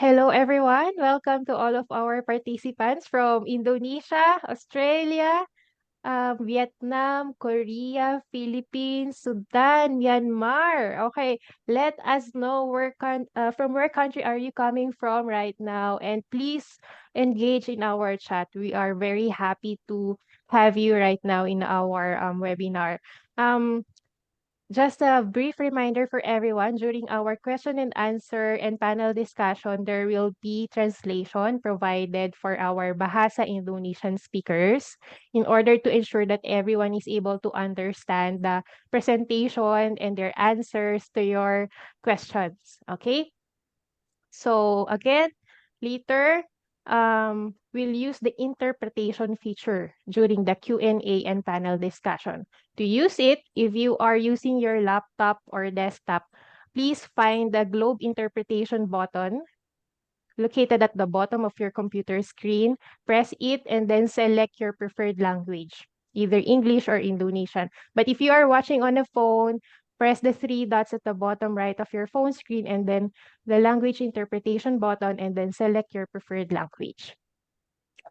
Hello, everyone. Welcome to all of our participants from Indonesia, Australia, Vietnam, Korea, Philippines, Sudan, Myanmar. Okay, let us know from where country are you coming from right now, and please engage in our chat. We are very happy to have you right now in our webinar. Um, just a brief reminder for everyone, during our question and answer and panel discussion, there will be translation provided for our Bahasa Indonesian speakers in order to ensure that everyone is able to understand the presentation and their answers to your questions. Okay? So again, later, we'll use the interpretation feature during the Q&A and panel discussion. To use it, if you are using your laptop or desktop, please find the globe interpretation button located at the bottom of your computer screen. Press it and then select your preferred language, either English or Indonesian. But if you are watching on a phone, press the three dots at the bottom right of your phone screen and then the language interpretation button and then select your preferred language.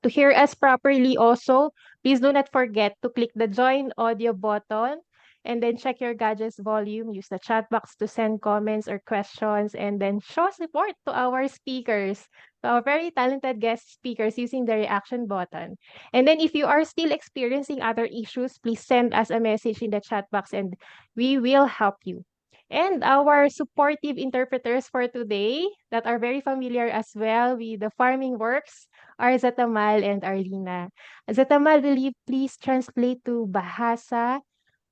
To hear us properly also, please do not forget to click the join audio button and then check your gadget's volume. Use the chat box to send comments or questions and then show support to our speakers, to our very talented guest speakers using the reaction button. And then if you are still experiencing other issues, please send us a message in the chat box and we will help you. And our supportive interpreters for today that are very familiar as well with the farming works are Zatamal and Arlina. Zatamal, will you please translate to Bahasa?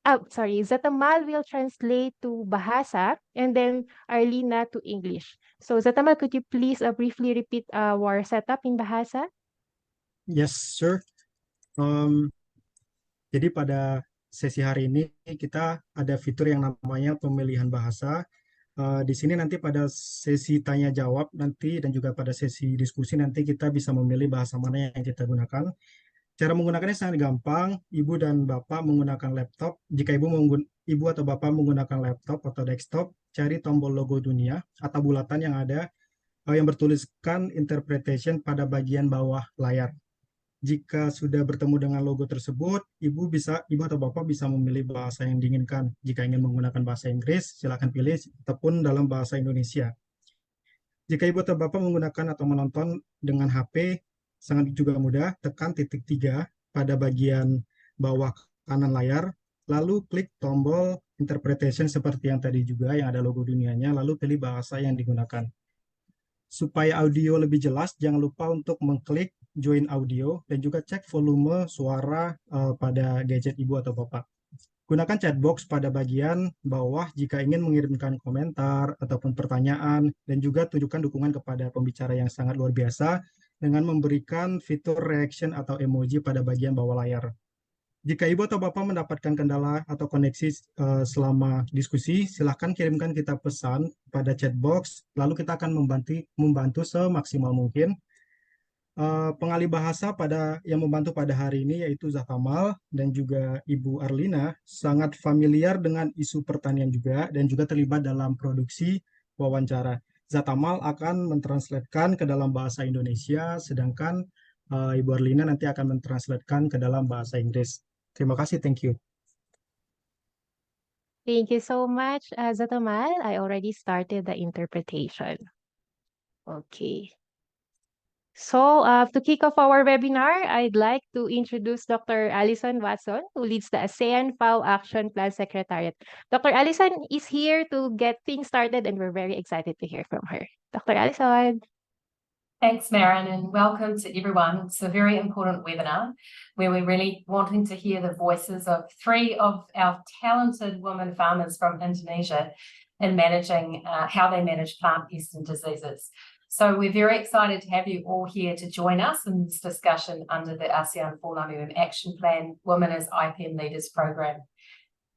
Zatamal will translate to Bahasa and then Arlina to English. So Zatamal, could you please briefly repeat our setup in Bahasa? Yes, sir. Jadi pada sesi hari ini kita ada fitur yang namanya pemilihan bahasa. Di sini nanti pada sesi tanya jawab nanti dan juga pada sesi diskusi nanti kita bisa memilih bahasa mana yang kita gunakan. Cara menggunakannya sangat gampang. Ibu dan bapak menggunakan laptop. Jika ibu atau bapak menggunakan laptop atau desktop, cari tombol logo dunia atau bulatan yang ada yang bertuliskan interpretation pada bagian bawah layar. Jika sudah bertemu dengan logo tersebut, ibu atau bapak bisa memilih bahasa yang diinginkan. Jika ingin menggunakan bahasa Inggris, silakan pilih ataupun dalam bahasa Indonesia. Jika ibu atau bapak menggunakan atau menonton dengan HP, sangat juga mudah, tekan titik 3 pada bagian bawah kanan layar, lalu klik tombol interpretation seperti yang tadi juga yang ada logo dunianya, lalu pilih bahasa yang digunakan. Supaya audio lebih jelas, jangan lupa untuk mengklik join audio dan juga cek volume suara pada gadget ibu atau bapak. Gunakan chat box pada bagian bawah jika ingin mengirimkan komentar ataupun pertanyaan dan juga tunjukkan dukungan kepada pembicara yang sangat luar biasa dengan memberikan fitur reaction atau emoji pada bagian bawah layar. Jika ibu atau bapak mendapatkan kendala atau koneksi selama diskusi, silahkan kirimkan kita pesan pada chat box, lalu kita akan membantu semaksimal mungkin. Pengalih bahasa yang membantu pada hari ini yaitu Zatamal dan juga Ibu Arlina sangat familiar dengan isu pertanian juga dan juga terlibat dalam produksi wawancara. Zatamal akan mentranslatekan ke dalam bahasa Indonesia, sedangkan Ibu Arlina nanti akan mentranslatekan ke dalam bahasa Inggris. Terima kasih, thank you. Thank you so much, Zatamal. I already started the interpretation. Okay. So, to kick off our webinar, I'd like to introduce Dr. Alison Watson, who leads the ASEAN FAO Action Plan Secretariat. Dr. Alison is here to get things started, and we're very excited to hear from her. Dr. Alison. Thanks, Maren, and welcome to everyone. It's a very important webinar where we're really wanting to hear the voices of 3 of our talented women farmers from Indonesia in managing how they manage plant pests and diseases. So we're very excited to have you all here to join us in this discussion under the ASEAN 4 Action Plan Women as IPM Leaders program.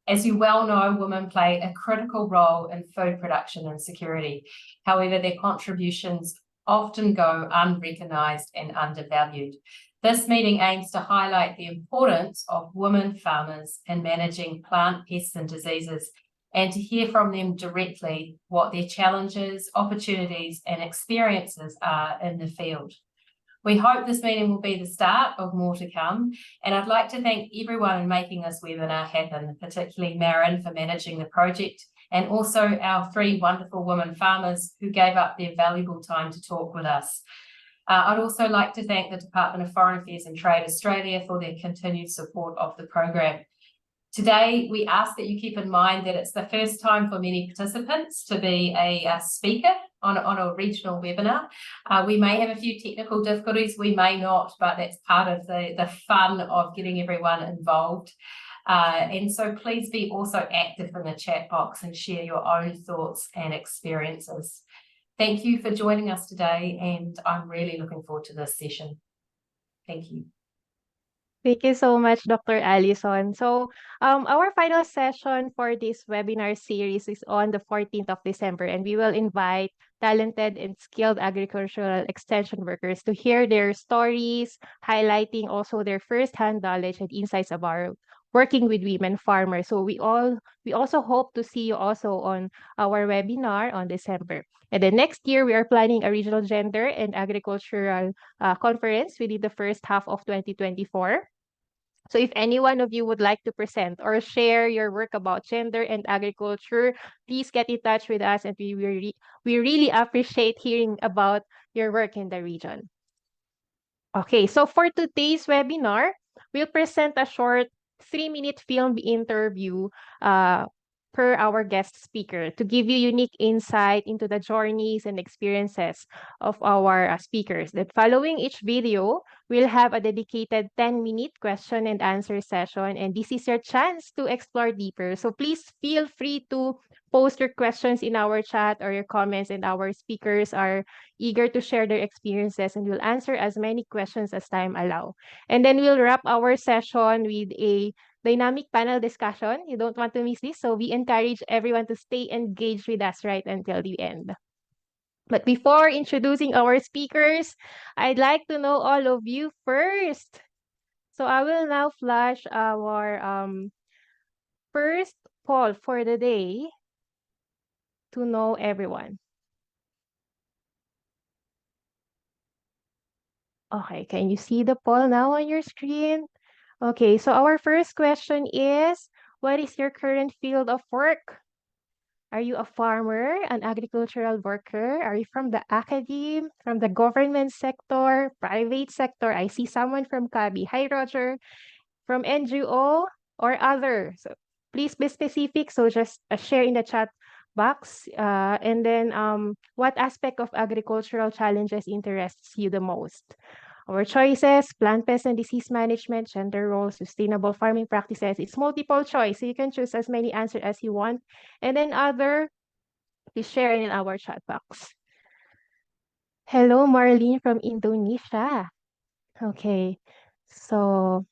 As you well know, women play a critical role in food production and security. However, their contributions often go unrecognised and undervalued. This meeting aims to highlight the importance of women farmers in managing plant pests and diseases and to hear from them directly what their challenges, opportunities, and experiences are in the field. We hope this meeting will be the start of more to come, and I'd like to thank everyone in making this webinar happen, particularly Marin for managing the project, and also our 3 wonderful women farmers who gave up their valuable time to talk with us. I'd also like to thank the Department of Foreign Affairs and Trade Australia for their continued support of the program. Today, we ask that you keep in mind that it's the first time for many participants to be a speaker on a regional webinar. We may have a few technical difficulties, we may not, but that's part of the fun of getting everyone involved. And so please be also active in the chat box and share your own thoughts and experiences. Thank you for joining us today, and I'm really looking forward to this session. Thank you. Thank you so much, Dr. Allison. So, our final session for this webinar series is on the 14th of December, and we will invite talented and skilled agricultural extension workers to hear their stories, highlighting also their first-hand knowledge and insights about working with women farmers. So we also hope to see you also on our webinar on December. And then next year, we are planning a regional gender and agricultural conference within the first half of 2024. So if any one of you would like to present or share your work about gender and agriculture, please get in touch with us, and we really appreciate hearing about your work in the region. Okay, so for today's webinar, we'll present a short 3-minute film interview per our guest speaker to give you unique insight into the journeys and experiences of our speakers. Then following each video, we'll have a dedicated 10-minute question and answer session, and this is your chance to explore deeper. So please feel free to post your questions in our chat or your comments, and our speakers are eager to share their experiences, and we'll answer as many questions as time allow. And then we'll wrap our session with a dynamic panel discussion. You don't want to miss this, so we encourage everyone to stay engaged with us right until the end. But before introducing our speakers, I'd like to know all of you first. So I will now flash our first poll for the day to know everyone. Okay, can you see the poll now on your screen? Okay, so our first question is, what is your current field of work? Are you a farmer, an agricultural worker? Are you from the academe, from the government sector, private sector? I see someone from CABI. Hi, Roger. From NGO or other? So please be specific. So just share in the chat box. And then what aspect of agricultural challenges interests you the most? Our choices: plant pest and disease management, gender roles, sustainable farming practices. It's multiple choice, so you can choose as many answers as you want. And then other, please share in our chat box. Hello, Marlene from Indonesia. Okay, so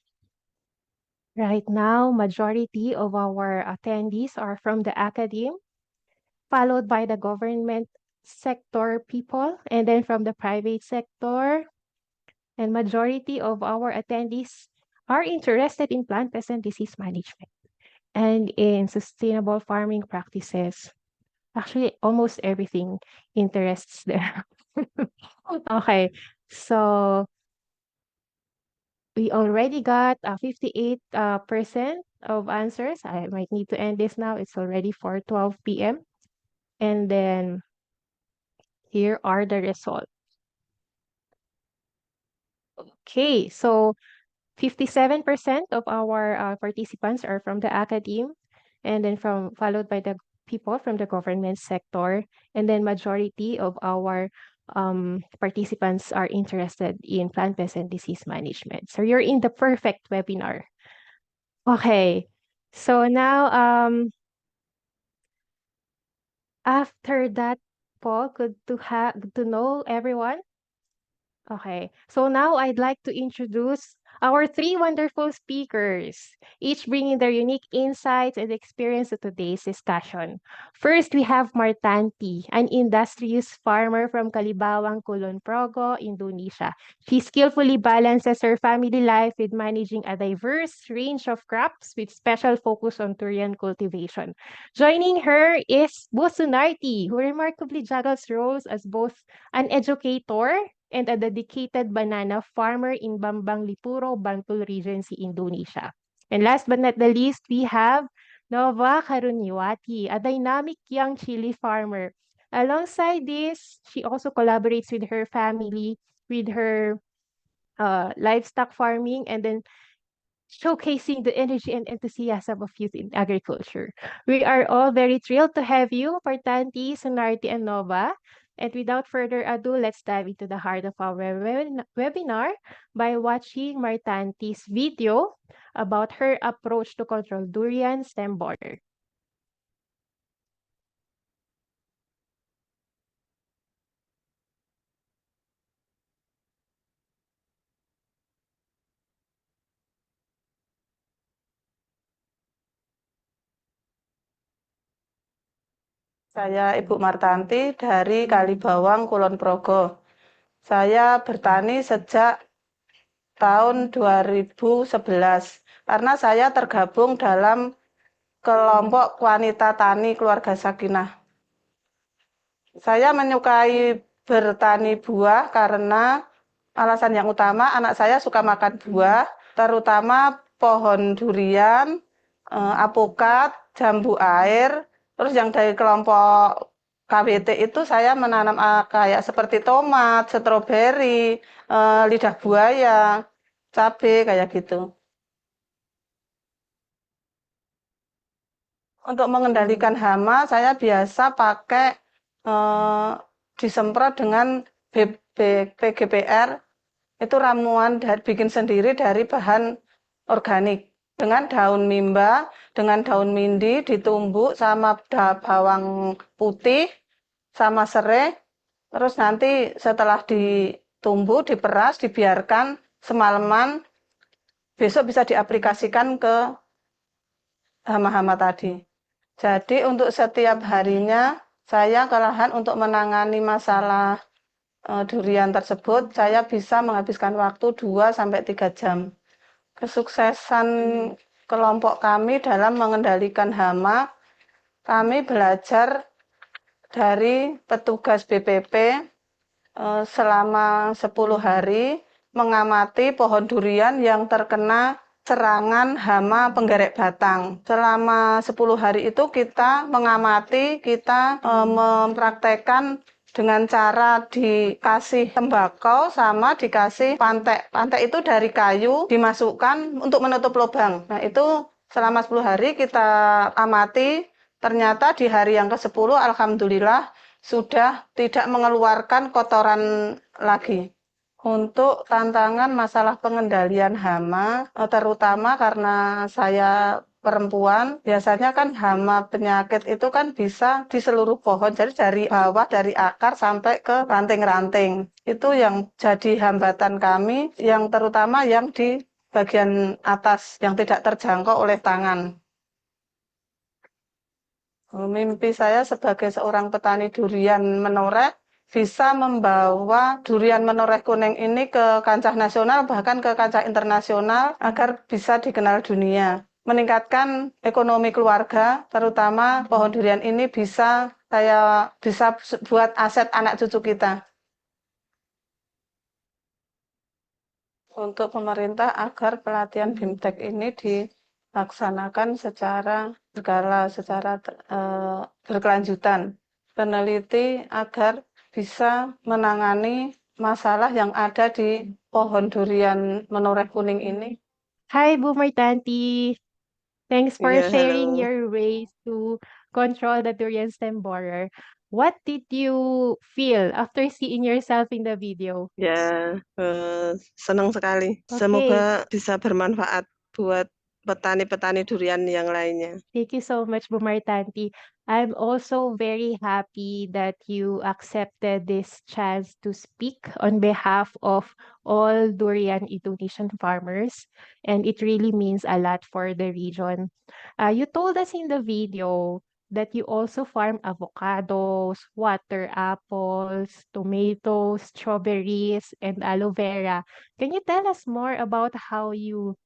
right now, majority of our attendees are from the academe, followed by the government sector people, and then from the private sector. And majority of our attendees are interested in plant pest and disease management and in sustainable farming practices. Actually, almost everything interests them. Okay, so we already got 58% of answers. I might need to end this now. It's already 4:12 p.m. And then here are the results. Okay, so 57% of our participants are from the academe, and then followed by the people from the government sector, and then majority of our participants are interested in plant pest and disease management. So you're in the perfect webinar. Okay, so now after that, Paul, good to know everyone. Okay, so now I'd like to introduce our three wonderful speakers, each bringing their unique insights and experience to today's discussion. First, we have Martanti, an industrious farmer from Kalibawang, Kulon Progo, Indonesia. She skillfully balances her family life with managing a diverse range of crops with special focus on durian cultivation. Joining her is Sunarti, who remarkably juggles roles as both an educator and a dedicated banana farmer in Bambang Lipuro, Bantul Regency, Indonesia. And last but not the least, we have Nova Karuniawati, a dynamic young chili farmer. Alongside this, she also collaborates with her family, with her livestock farming, and then showcasing the energy and enthusiasm of youth in agriculture. We are all very thrilled to have you, Martanti, Sunarti, and Nova. And without further ado, let's dive into the heart of our webinar by watching Martanti's video about her approach to control durian stem borer. Saya Ibu Martanti dari Kalibawang, Kulon Progo. Saya bertani sejak tahun 2011 karena saya tergabung dalam kelompok wanita tani keluarga Sakinah. Saya menyukai bertani buah karena alasan yang utama anak saya suka makan buah, terutama pohon durian, apokat, jambu air. Terus yang dari kelompok KWT itu saya menanam kayak seperti tomat, stroberi, lidah buaya, cabai kayak gitu. Untuk mengendalikan hama, saya biasa pakai disemprot dengan PGPR, itu ramuan bikin sendiri dari bahan organik. Dengan daun mimba, dengan daun mindi ditumbuk sama bawang putih, sama serai, terus nanti setelah ditumbuk, diperas, dibiarkan semalaman, besok bisa diaplikasikan ke hama-hama tadi. Jadi untuk setiap harinya saya ke lahan untuk menangani masalah durian tersebut, saya bisa menghabiskan waktu 2-3 jam. Kesuksesan kelompok kami dalam mengendalikan hama, kami belajar dari petugas BPP selama 10 hari mengamati pohon durian yang terkena serangan hama penggerek batang. Selama 10 hari itu kita mengamati, kita mempraktekkan dengan cara dikasih tembakau sama dikasih pantek. Pantek itu dari kayu dimasukkan untuk menutup lubang. Nah itu selama 10 hari kita amati, ternyata di hari yang ke-10 alhamdulillah sudah tidak mengeluarkan kotoran lagi. Untuk tantangan masalah pengendalian hama, terutama karena saya perempuan, biasanya kan hama penyakit itu kan bisa di seluruh pohon, jadi dari bawah, dari akar sampai ke ranting-ranting. Itu yang jadi hambatan kami, yang terutama yang di bagian atas, yang tidak terjangkau oleh tangan. Mimpi saya sebagai seorang petani durian menoreh, bisa membawa durian menoreh kuning ini ke kancah nasional, bahkan ke kancah internasional, agar bisa dikenal dunia. Meningkatkan ekonomi keluarga, terutama pohon durian ini bisa buat aset anak cucu kita. Untuk pemerintah agar pelatihan BIMTEK ini dilaksanakan secara berkelanjutan. Peneliti agar bisa menangani masalah yang ada di pohon durian menoreh kuning ini. Hi, Bu Martanti. Thanks for sharing Hello. your ways to control the durian stem borer. What did you feel after seeing yourself in the video? Ya, senang sekali. Okay. Semoga bisa bermanfaat buat petani-petani durian yang lainnya. Thank you so much, Bu Martanti. I'm also very happy that you accepted this chance to speak on behalf of all durian Indonesian farmers, and it really means a lot for the region. You told us in the video that you also farm avocados, water apples, tomatoes, strawberries, and aloe vera. Can you tell us more about how you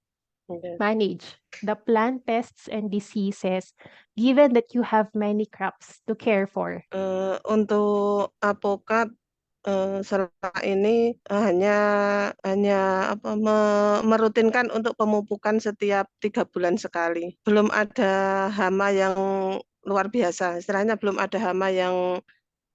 Ya. manage the plant pests and diseases, given that you have many crops to care for? Untuk apokat selama ini hanya merutinkan untuk pemupukan setiap 3 bulan sekali. Belum ada hama yang luar biasa, istilahnya belum ada hama yang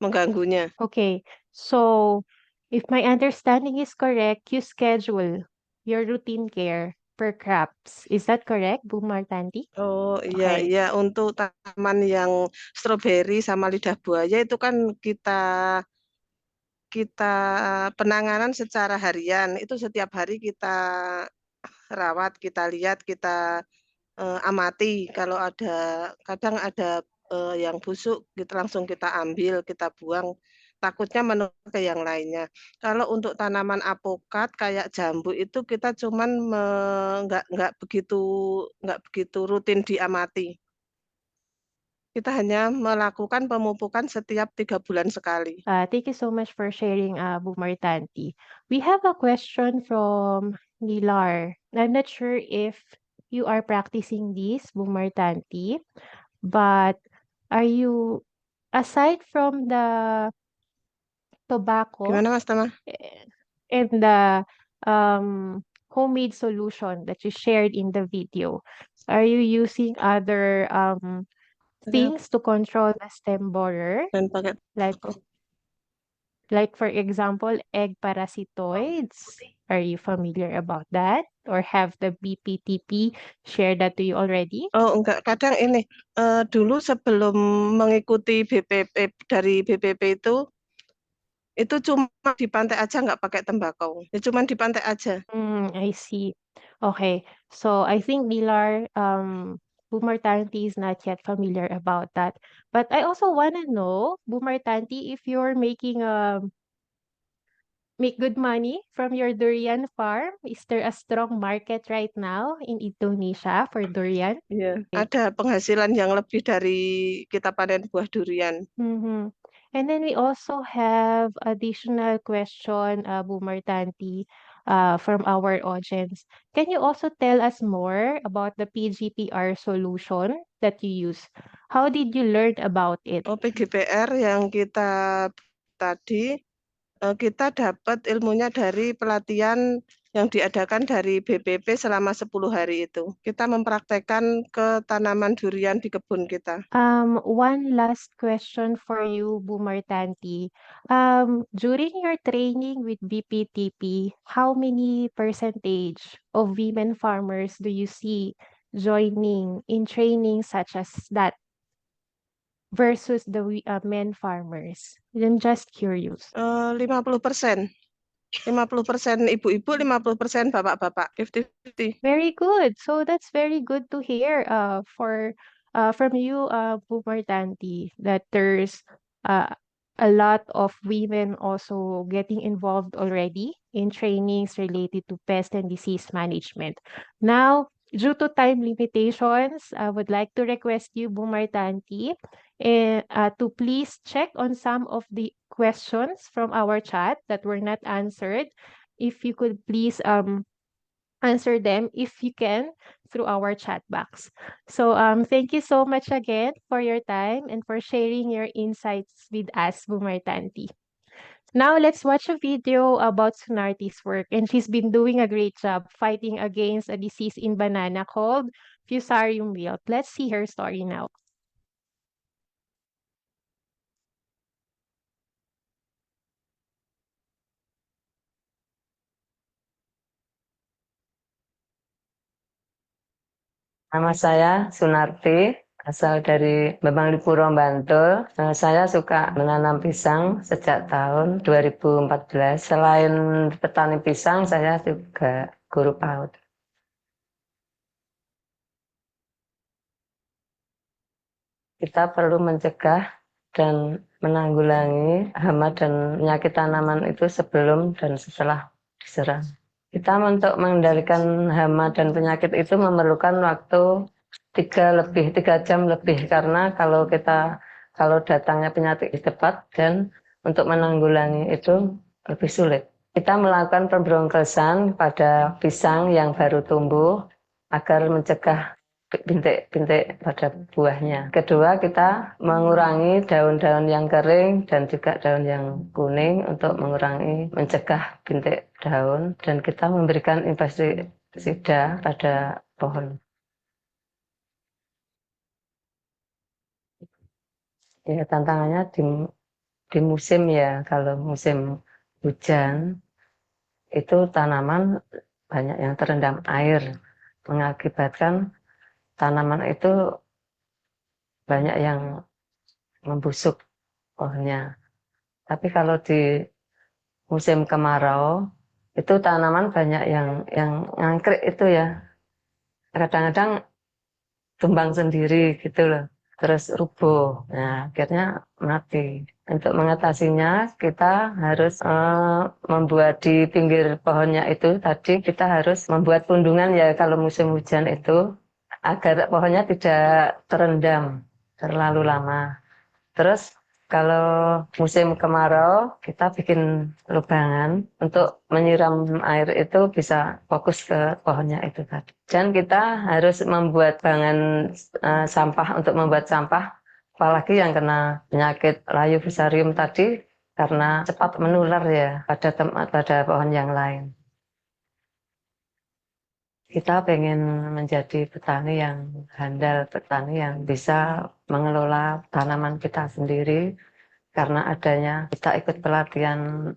mengganggunya. Okay, so if my understanding is correct, you schedule your routine care per crops. Is that correct, Bu Martanti? Oh iya, Okay. iya untuk tanaman yang stroberi sama lidah buaya itu kan kita penanganan secara harian. Itu setiap hari kita rawat, kita lihat, kita amati. Kalau kadang ada yang busuk, kita langsung kita ambil, kita buang. Takutnya menular ke yang lainnya. Kalau untuk tanaman apokat kayak jambu itu kita cuman nggak begitu rutin diamati. Kita hanya melakukan pemupukan setiap 3 bulan sekali. Thank you so much for sharing, Bu Martanti. We have a question from Nilar. I'm not sure if you are practicing this, Bu Martanti, but are you, aside from the tobacco Gimana Mas Tama? eh, and the homemade solution that you shared in the video, are you using other Ya, things to control the stem borer? dan pakai Like for example, egg parasitoids. Are you familiar about that? Or have the BPTP shared that to you already? Oh enggak, kadang ini dulu sebelum mengikuti BPP dari BPP itu cuma di pantai aja nggak pakai tembakau. Ya cuma di pantai aja. I see. Okay. So I think Nilar, Bumartanti is not yet familiar about that. But I also want to know, Bumartanti, if you're making make good money from your durian farm. Is there a strong market right now in Indonesia for durian? Iya, ada penghasilan yang lebih dari kita panen buah durian. Mm-hmm. And then we also have additional question, Bu Martanti, from our audience. Can you also tell us more about the PGPR solution that you use? How did you learn about it? Oh, PGPR yang kita tadi kita dapat ilmunya dari pelatihan yang diadakan dari BPP selama 10 hari itu. Kita mempraktekkan ke tanaman durian di kebun kita. One last question for you, Bu Martanti. During your training with BPTP, how many percentage of women farmers do you see joining in training such as that versus the men farmers? I'm just curious. 50%. 50% ibu-ibu, 50% bapak-bapak. 50-50. Very good. So that's very good to hear from you, Bu Martanti, that there's uh, a lot of women also getting involved already in trainings related to pest and disease management. Now, due to time limitations, I would like to request you, Bu Martanti, to please check on some of the questions from our chat that were not answered. If you could please answer them if you can through our chat box. So thank you so much again for your time and for sharing your insights with us, Bumartanti. Now let's watch a video about Sunarti's work, and she's been doing a great job fighting against a disease in banana called Fusarium wilt. Let's see her story now. Nama saya Sunarti, asal dari Bambanglipuro, Bantul. Saya suka menanam pisang sejak tahun 2014. Selain petani pisang, saya juga guru PAUD. kita perlu mencegah dan menanggulangi hama dan penyakit tanaman itu sebelum dan setelah diserang. Kita untuk mengendalikan hama dan penyakit itu memerlukan waktu 3 jam lebih karena kalau datangnya penyakit cepat dan untuk menanggulangi itu lebih sulit. Kita melakukan pemberontakan pada pisang yang baru tumbuh agar mencegah bintik-bintik pada buahnya. Kedua, kita mengurangi daun-daun yang kering dan juga daun yang kuning untuk mencegah bintik daun, dan kita memberikan pestisida pada pohon. Ya, tantangannya di musim ya, kalau musim hujan itu tanaman banyak yang terendam air, mengakibatkan tanaman itu banyak yang membusuk pohonnya. Tapi kalau di musim kemarau itu tanaman banyak yang ngangkrik itu ya. Kadang-kadang tumbang sendiri gitu loh. Terus rubuh. Nah, akhirnya mati. Untuk mengatasinya kita harus membuat di pinggir pohonnya itu tadi kita harus membuat pundungan ya kalau musim hujan itu agar pohonnya tidak terendam terlalu lama. Terus kalau musim kemarau kita bikin lubangan untuk menyiram air itu bisa fokus ke pohonnya itu tadi. Dan kita harus membuat sampah untuk membuat sampah, apalagi yang kena penyakit layu fusarium tadi karena cepat menular ya pada pohon yang lain. Kita pengen menjadi petani yang handal, petani yang bisa mengelola tanaman kita sendiri. Karena adanya kita ikut pelatihan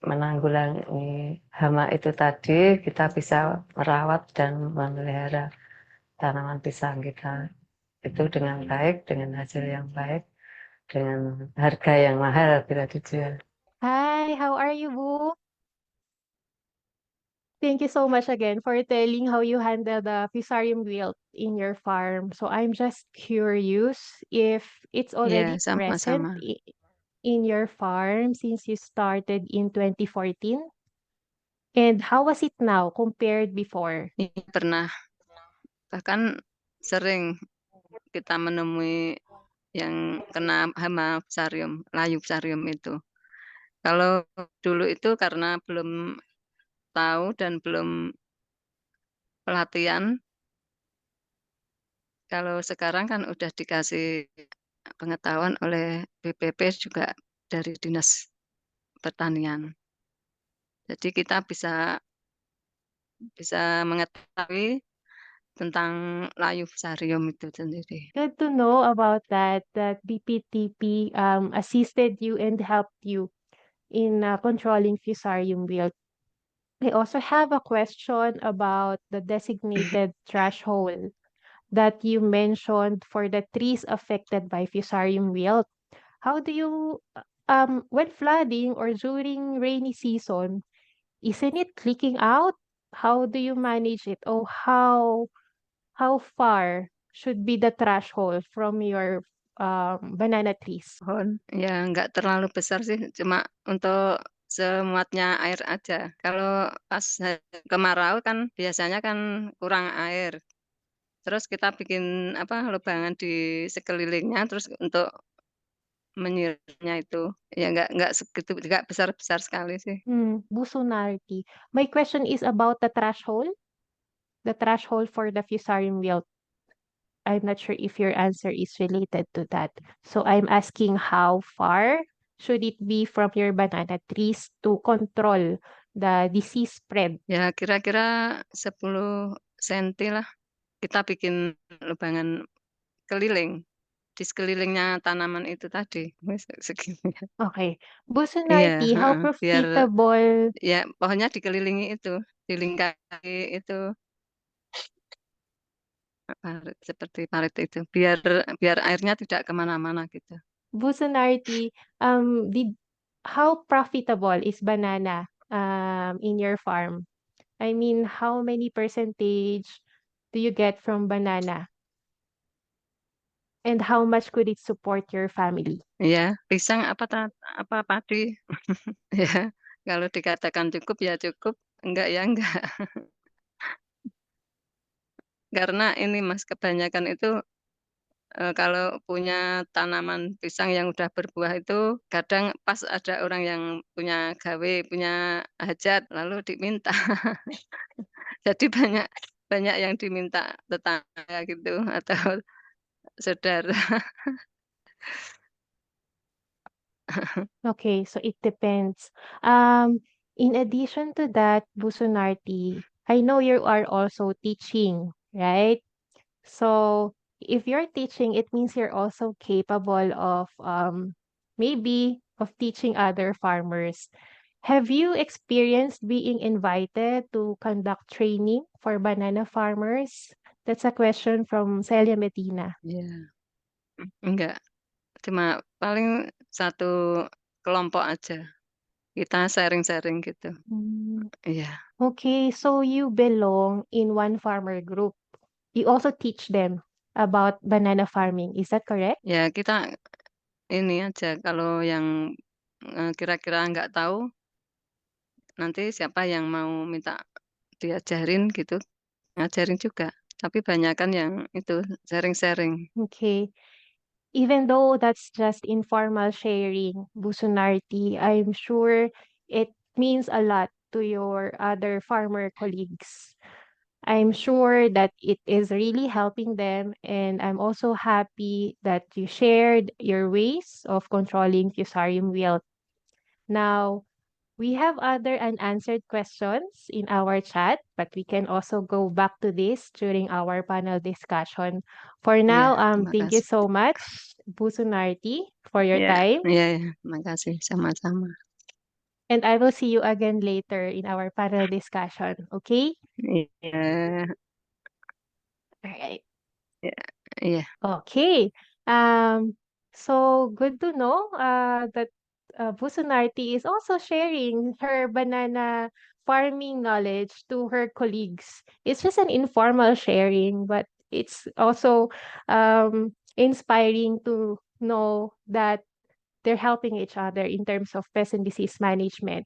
menanggulangi hama itu tadi, kita bisa merawat dan memelihara tanaman pisang kita itu dengan baik, dengan hasil yang baik, dengan harga yang mahal bila dijual. Hi, how are you, Bu? Thank you so much again for telling how you handle the fusarium wilt in your farm. So I'm just curious if it's Ya, already present sama-sama. in your farm since you started in 2014. And how was it now compared before? Ini pernah, bahkan sering kita menemui yang kena hama fusarium, layu fusarium itu. Kalau dulu itu karena belum tahu dan belum pelatihan, kalau sekarang kan udah dikasih pengetahuan oleh BPP juga dari Dinas Pertanian. Jadi kita bisa mengetahui tentang layu fusarium itu sendiri. Good to know about that BPTP assisted you and helped you in controlling fusarium wilt. I also have a question about the designated threshold that you mentioned for the trees affected by fusarium wilt. How do you, when flooding or during rainy season, isn't it leaking out? How do you manage it? Or how far should be the threshold from your banana trees? Pohon ya nggak terlalu besar sih, cuma untuk semuatnya air aja. Kalau pas kemarau kan biasanya kan kurang air. Terus kita bikin lubangan di sekelilingnya terus untuk menyiramnya itu. Ya nggak segitu, nggak besar-besar sekali sih. Bu Sunarti. My question is about the threshold for the fusarium wilt. I'm not sure if your answer is related to that. So I'm asking how far should it be from your banana trees to control the disease spread? Ya kira-kira 10 senti lah. Kita bikin lubangan keliling di sekelilingnya tanaman itu tadi. Segini. Okay. Bu Iya, Sunarti, how biar profitable ya pohonnya dikelilingi itu, dilingkari itu parit, seperti parit itu, biar airnya tidak kemana-mana gitu. Bu Sunarti, how profitable is banana in your farm? I mean, how many percentage do you get from banana? And how much could it support your family? Ya, pisang apa padi. Ya, kalau dikatakan cukup ya cukup, enggak ya enggak. Karena ini Mas, kebanyakan itu kalau punya tanaman pisang yang udah berbuah itu kadang pas ada orang yang punya gawe, punya hajat, lalu diminta. Jadi banyak banyak yang diminta tetangga gitu atau saudara. Okay, so it depends. Um, in addition to that, Bu Sunarti, I know you are also teaching, right? So if you're teaching, it means you're also capable of maybe of teaching other farmers. Have you experienced being invited to conduct training for banana farmers? That's a question from Celia Medina. Iya, enggak, cuma paling satu kelompok aja, kita sharing-sharing gitu. Mm, Iya, okay, so you belong in one farmer group. You also teach them about banana farming. Is that correct? ya kita ini aja kalau yang, kira-kira nggak tahu, nanti siapa yang mau minta diajarin gitu, ngajarin juga. Tapi banyakan yang itu, sharing-sharing. Okay. Even though that's just informal sharing, Busunarti, I'm sure it means a lot to your other farmer colleagues. I'm sure that it is really helping them, and I'm also happy that you shared your ways of controlling fusarium wilt. Now, we have other unanswered questions in our chat, but we can also go back to this during our panel discussion. For Iya, now, terima thank you kasih. so much, Bu Sunarti, for your Iya time. iya iya, terima kasih, sama-sama. And I will see you again later in our panel discussion. Okay? Iya All right. iya iya. Okay. Um, so good to know that Busunarti is also sharing her banana farming knowledge to her colleagues. It's just an informal sharing, but it's also inspiring to know that they're helping each other in terms of pest and disease management.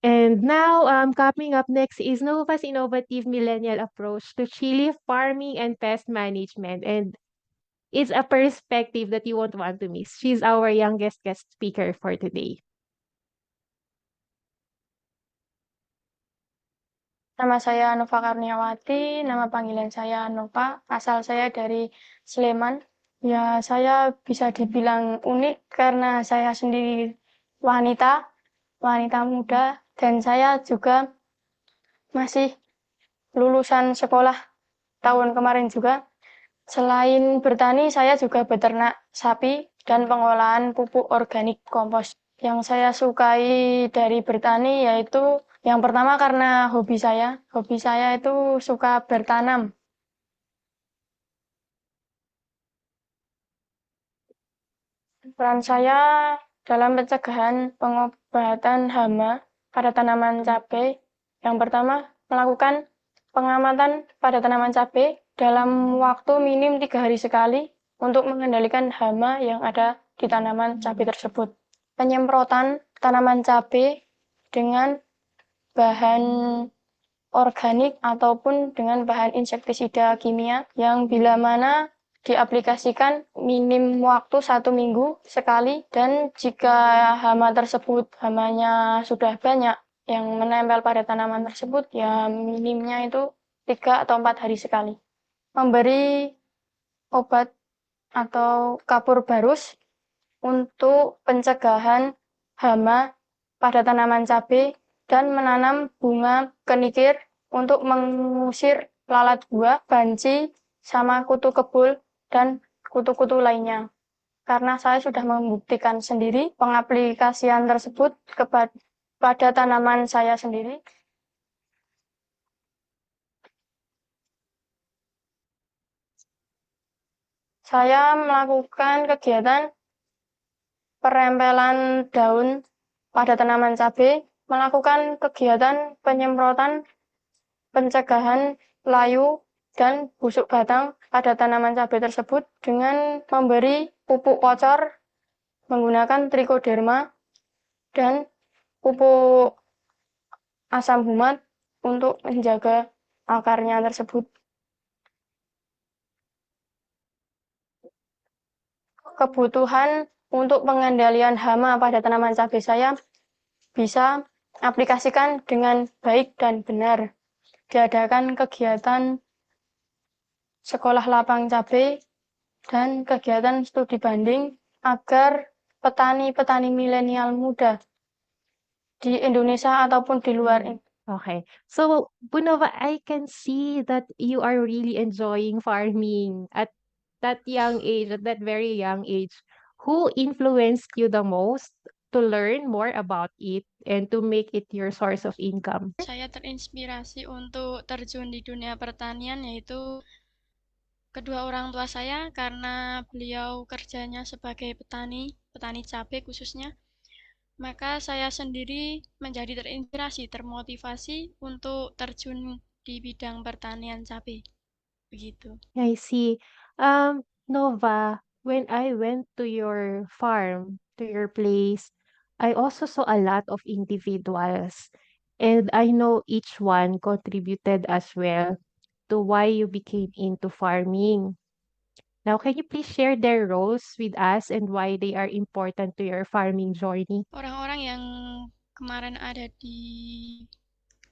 And now, coming up next is Nova's innovative millennial approach to chili farming and pest management. And it's a perspective that you won't want to miss. She's our youngest guest speaker for today. Nama saya Nova Karuniawati, nama panggilan saya Nova, asal saya dari Sleman. Ya, saya bisa dibilang unik karena saya sendiri wanita, wanita muda, dan saya juga masih lulusan sekolah tahun kemarin juga. Selain bertani, saya juga beternak sapi dan pengolahan pupuk organik kompos. Yang saya sukai dari bertani yaitu yang pertama karena hobi saya. Hobi saya itu suka bertanam. Peran saya dalam pencegahan pengobatan hama pada tanaman cabai. Yang pertama, melakukan pengamatan pada tanaman cabai dalam waktu minim 3 hari sekali untuk mengendalikan hama yang ada di tanaman cabai tersebut. Penyemprotan tanaman cabai dengan bahan organik ataupun dengan bahan insektisida kimia yang bila mana diaplikasikan minim waktu 1 minggu sekali, dan jika hama tersebut hamanya sudah banyak yang menempel pada tanaman tersebut, ya minimnya itu 3 atau 4 hari sekali. Memberi obat atau kapur barus untuk pencegahan hama pada tanaman cabai dan menanam bunga kenikir untuk mengusir lalat buah, banci, sama kutu kebul, dan kutu-kutu lainnya. Karena saya sudah membuktikan sendiri pengaplikasian tersebut pada tanaman saya sendiri. Saya melakukan kegiatan perempelan daun pada tanaman cabai, melakukan kegiatan penyemprotan pencegahan layu dan busuk batang pada tanaman cabai tersebut dengan memberi pupuk kocor menggunakan trikoderma dan pupuk asam humat untuk menjaga akarnya tersebut. Kebutuhan untuk pengendalian hama pada tanaman cabai saya bisa aplikasikan dengan baik dan benar. Diadakan kegiatan sekolah lapang cabai dan kegiatan studi banding agar petani-petani milenial muda di Indonesia ataupun di luar Okay. So, Bunova, I can see that you are really enjoying farming at that young age, at that very young age. Who influenced you the most to learn more about it and to make it your source of income? Saya terinspirasi untuk terjun di dunia pertanian yaitu kedua orang tua saya karena beliau kerjanya sebagai petani cabai khususnya. Maka saya sendiri menjadi terinspirasi, termotivasi untuk terjun di bidang pertanian cabai. Begitu. I see. Nova, when I went to your farm, to your place, I also saw a lot of individuals. And I know each one contributed as well to why you became into farming. Now, can you please share their roles with us and why they are important to your farming journey? Orang-orang yang kemarin ada di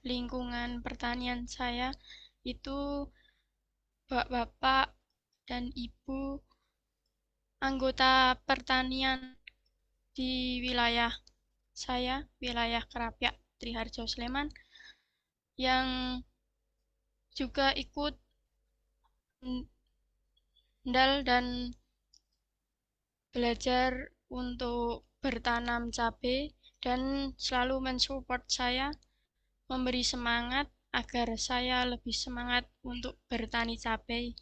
lingkungan pertanian saya itu bapak-bapak dan ibu anggota pertanian di wilayah saya, wilayah Kerapyak, Triharjo, Sleman, yang juga ikut dan belajar untuk bertanam cabai dan selalu mensupport saya, memberi semangat agar saya lebih semangat untuk bertani cabai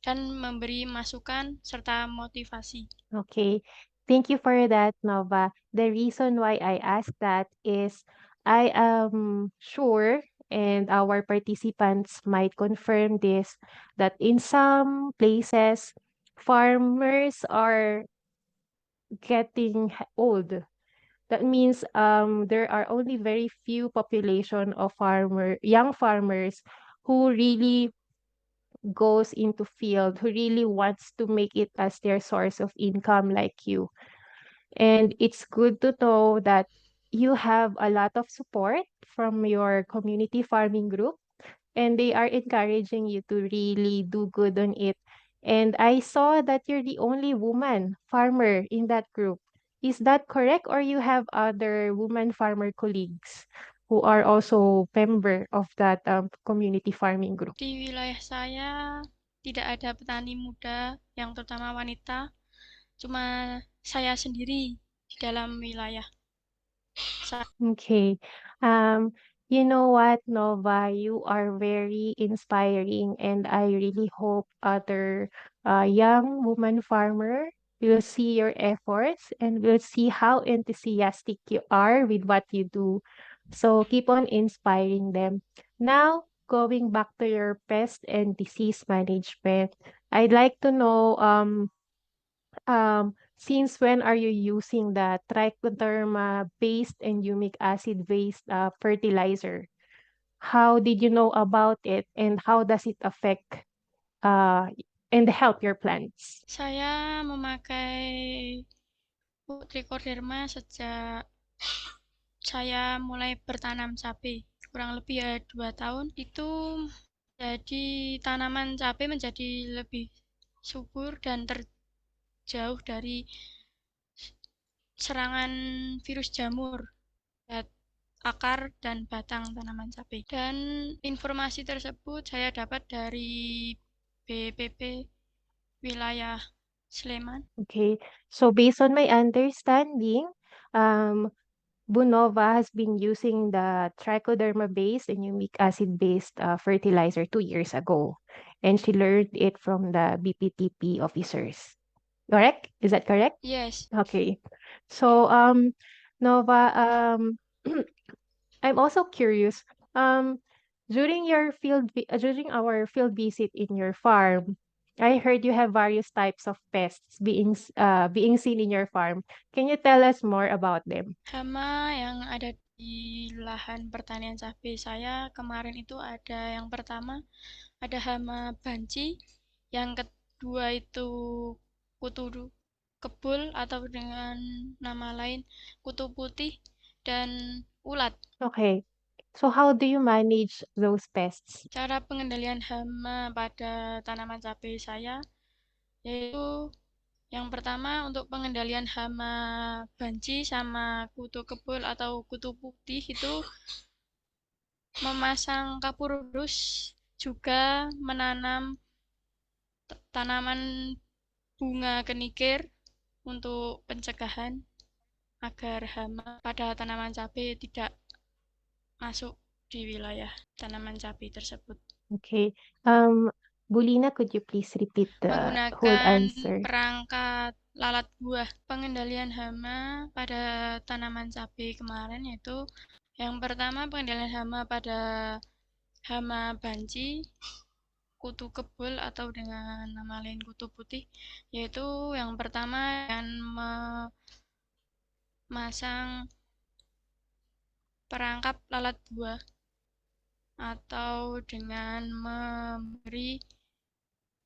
dan memberi masukan serta motivasi. Okay. Thank you for that, Nova. The reason why I asked that is I am sure, and our participants might confirm this, that in some places, farmers are getting old. That means there are only very few population of young farmers who really goes into field, who really wants to make it as their source of income like you. And it's good to know that you have a lot of support from your community farming group, and they are encouraging you to really do good on it. And I saw that you're the only woman farmer in that group. Is that correct, or you have other woman farmer colleagues who are also member of that community farming group? Di wilayah saya tidak ada petani muda yang terutama wanita, cuma saya sendiri di dalam wilayah. Okay. You know what, Nova, you are very inspiring, and I really hope other young woman farmer will see your efforts and will see how enthusiastic you are with what you do. So keep on inspiring them. Now, going back to your pest and disease management, I'd like to know since when are you using the trichoderma based and humic acid based fertilizer? How did you know about it, and how does it affect uh, and help your plants? Saya memakai pupuk trichoderma sejak saya mulai bertanam cabai, kurang lebih ya 2 tahun. Itu jadi tanaman cabai menjadi lebih subur dan terjauh dari serangan virus jamur akar dan batang tanaman cabai. Dan informasi tersebut saya dapat dari BPP wilayah Sleman. Okay, so based on my understanding, Bunova has been using the trichoderma-based and humic acid-based fertilizer 2 years ago, and she learned it from the BPTP officers. Correct? Is that correct? Yes. Okay. So, Nova, I'm also curious. Um, During during our field visit in your farm, I heard you have various types of pests being seen in your farm. Can you tell us more about them? Hama yang ada di lahan pertanian cabai saya kemarin itu ada yang pertama ada hama banci, yang kedua itu kutu kebul atau dengan nama lain kutu putih dan ulat. Okay. So how do you manage those pests? Cara pengendalian hama pada tanaman cabai saya yaitu yang pertama untuk pengendalian hama banci sama kutu kebul atau kutu putih itu memasang kapur barus, juga menanam tanaman bunga kenikir untuk pencegahan agar hama pada tanaman cabai tidak masuk di wilayah tanaman cabai tersebut. Okay. Bu Lina, could you please repeat the whole Menggunakan answer? perangkat lalat buah. Pengendalian hama pada tanaman cabai kemarin yaitu yang pertama pengendalian hama pada hama banci, kutu kebul atau dengan nama lain kutu putih, yaitu yang pertama yang memasang perangkap lalat buah atau dengan memberi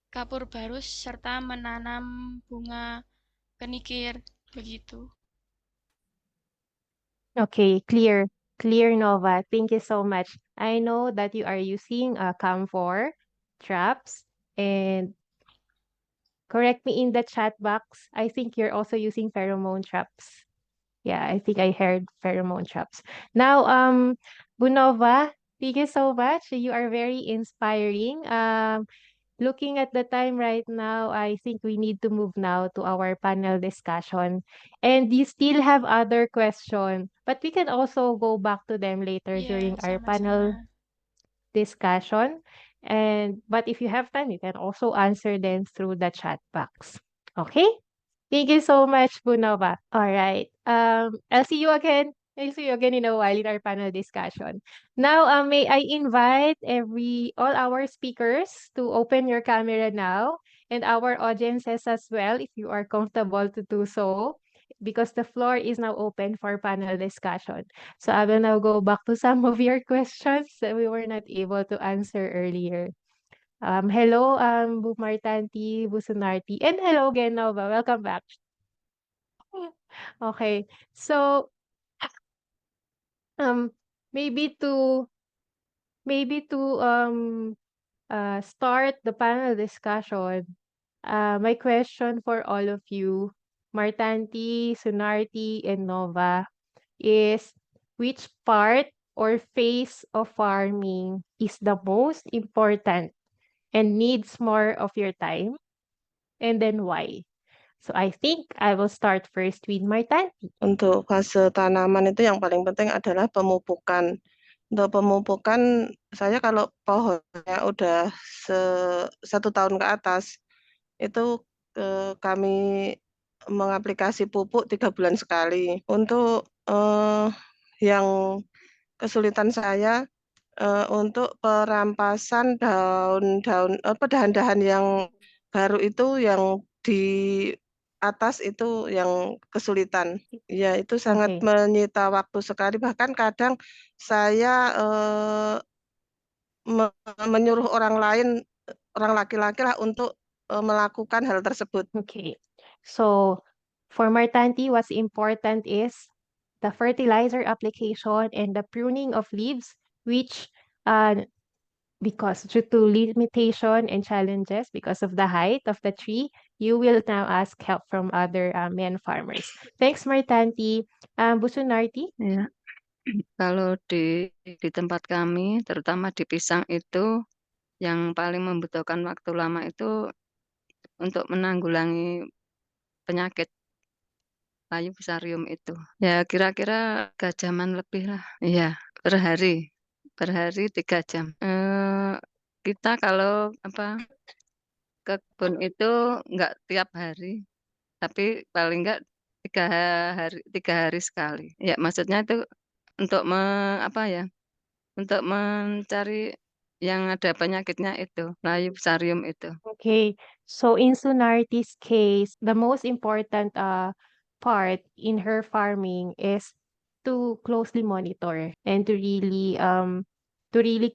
kapur barus serta menanam bunga kenikir, begitu. Okay, clear. Clear, Nova. Thank you so much. I know that you are using camphor traps, and correct me in the chat box. I think you're also using pheromone traps. Yeah, I think I heard pheromone traps. Now, Bunova, thank you so much. You are very inspiring. Looking at the time right now, I think we need to move now to our panel discussion. And you still have other questions, but we can also go back to them later during our panel Sama-sama. discussion. But if you have time, you can also answer them through the chat box. Okay? Thank you so much, Bunova. All right. I'll see you again. I'll see you again in a while in our panel discussion. Now, may I invite all our speakers to open your camera now, and our audiences as well, if you are comfortable to do so, because the floor is now open for panel discussion. So I will now go back to some of your questions that we were not able to answer earlier. Hello, Bu Martanti, Bu Sunarti, and hello again, Nova. Welcome back. Okay. So, um, maybe to start the panel discussion, my question for all of you, Martanti, Sunarti, and Nova, is which part or phase of farming is the most important and needs more of your time, and then why? So I think I will start first with Martanti. Untuk fase tanaman itu yang paling penting adalah pemupukan. Untuk pemupukan, saya kalau pohonnya udah 1 tahun ke atas, itu kami mengaplikasi pupuk 3 bulan sekali. Untuk yang kesulitan saya untuk perampasan dahan-dahan yang baru itu yang di atas itu yang kesulitan. Ya, itu sangat Okay. menyita waktu sekali. Bahkan kadang saya menyuruh orang lain, orang laki-laki lah untuk melakukan hal tersebut. Okay. So for Martanti, what's important is the fertilizer application and the pruning of leaves, which because due to limitation and challenges because of the height of the tree, you will now ask help from other men farmers. Thanks, Martanti. Busunarti? Ya, kalau di tempat kami, terutama di pisang itu, yang paling membutuhkan waktu lama itu untuk menanggulangi penyakit layu fusarium itu. Ya kira-kira 3 jaman lebih lah. Iya, per hari 3 jam. Kita kalau ke kebun itu nggak tiap hari, tapi paling nggak 3 hari sekali. Ya maksudnya itu untuk untuk mencari yang ada penyakitnya itu, layu fusarium itu. Okay, so in Sunarti's case, the most important part in her farming is to closely monitor and to really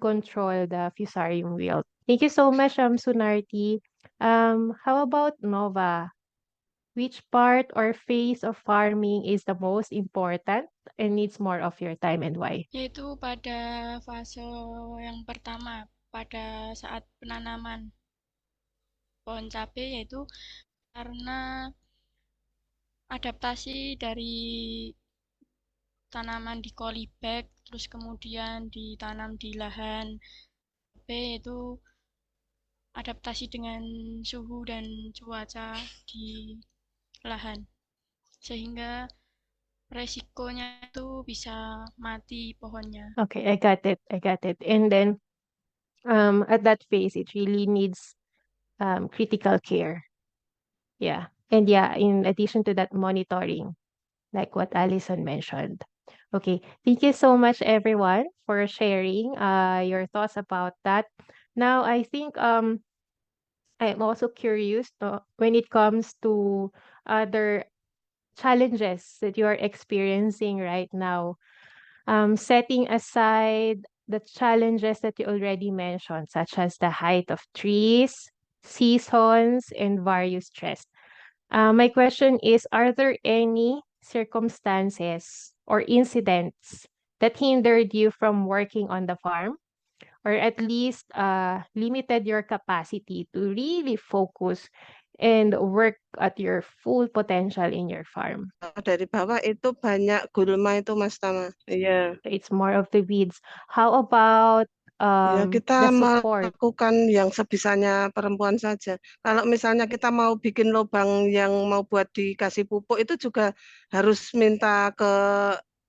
control the fusarium wilt. Thank you so much, Sunarti. How about Nova? Which part or phase of farming is the most important and needs more of your time and why? Yaitu pada fase yang pertama, pada saat penanaman pohon cabai, yaitu karena adaptasi dari tanaman di polybag, terus kemudian ditanam di lahan cabai, yaitu adaptasi dengan suhu dan cuaca di lahan, sehingga resikonya itu bisa mati pohonnya. Okay, I got it. I got it. And then at that phase, it really needs critical care. Yeah. And yeah, in addition to that, monitoring, like what Alison mentioned. Okay. Thank you so much, everyone, for sharing your thoughts about that. Now, I think I'm also curious when it comes to other challenges that you're experiencing right now. Setting aside the challenges that you already mentioned, such as the height of trees, seasons, and various stress. My question is, are there any circumstances or incidents that hindered you from working on the farm, or at least limited your capacity to really focus and work at your full potential in your farm? Dari bawah itu banyak gulma itu Mas Tama. Iya. It's more of the weeds. How about Ya, kita the support? melakukan yang sebisanya perempuan saja. Kalau misalnya kita mau bikin lubang yang mau buat dikasih pupuk itu juga harus minta ke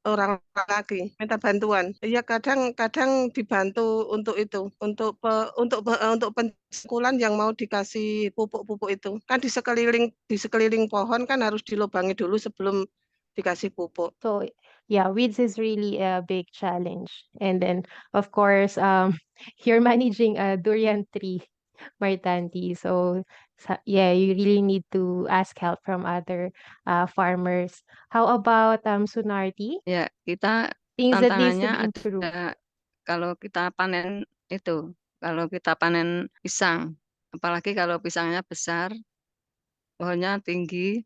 orang laki, minta bantuan. Ya kadang dibantu untuk itu, untuk pencakulan yang mau dikasih pupuk-pupuk itu. Kan di sekeliling pohon kan harus dilubangi dulu sebelum dikasih pupuk. So yeah, weeds is really a big challenge. And then of course, you're managing a durian tree, Martanti. So yeah, you really need to ask help from other farmers. How about Sunarti? Ya, kita Things that needs to tantangannya be improved. ada kalau kita panen itu, kalau kita panen pisang, apalagi kalau pisangnya besar, pohonnya tinggi,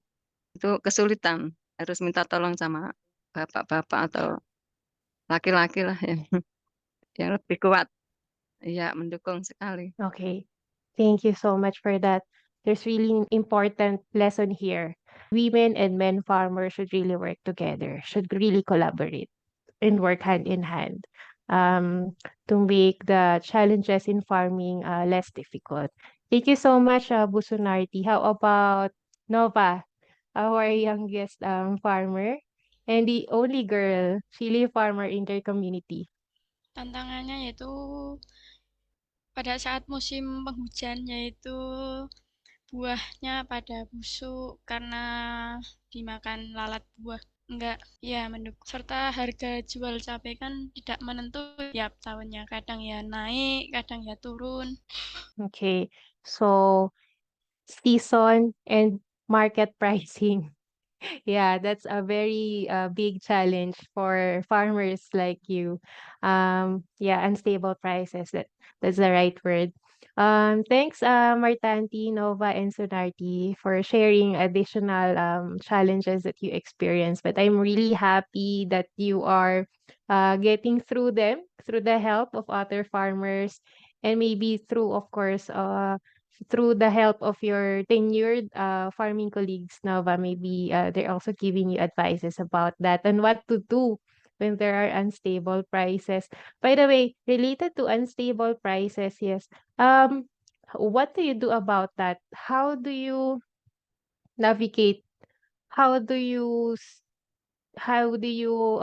itu kesulitan, harus minta tolong sama bapak-bapak atau laki-laki lah yang lebih kuat. Iya, mendukung sekali. Okay. Thank you so much for that. There's really important lesson here. Women and men farmers should really work together, should really collaborate and work hand in hand to make the challenges in farming less difficult. Thank you so much, Busunarti. How about Nova, our youngest farmer and the only girl chili farmer in their community? Tantangannya yaitu pada saat musim penghujan, yaitu buahnya pada busuk karena dimakan lalat buah. Enggak, ya mendukung. Serta harga jual cabai kan tidak menentu tiap tahunnya. Kadang ya naik, kadang ya turun. Okay, so season and market pricing. Yeah, that's a very big challenge for farmers like you. Yeah, unstable prices. That's the right word. Thanks, Martanti, Nova, and Sunarti for sharing additional challenges that you experience. But I'm really happy that you are getting through them through the help of other farmers and maybe through, of course, through the help of your tenured farming colleagues, Nova, maybe they're also giving you advices about that and what to do when there are unstable prices. By the way, related to unstable prices, yes. What do you do about that? How do you navigate? How do you s- how do you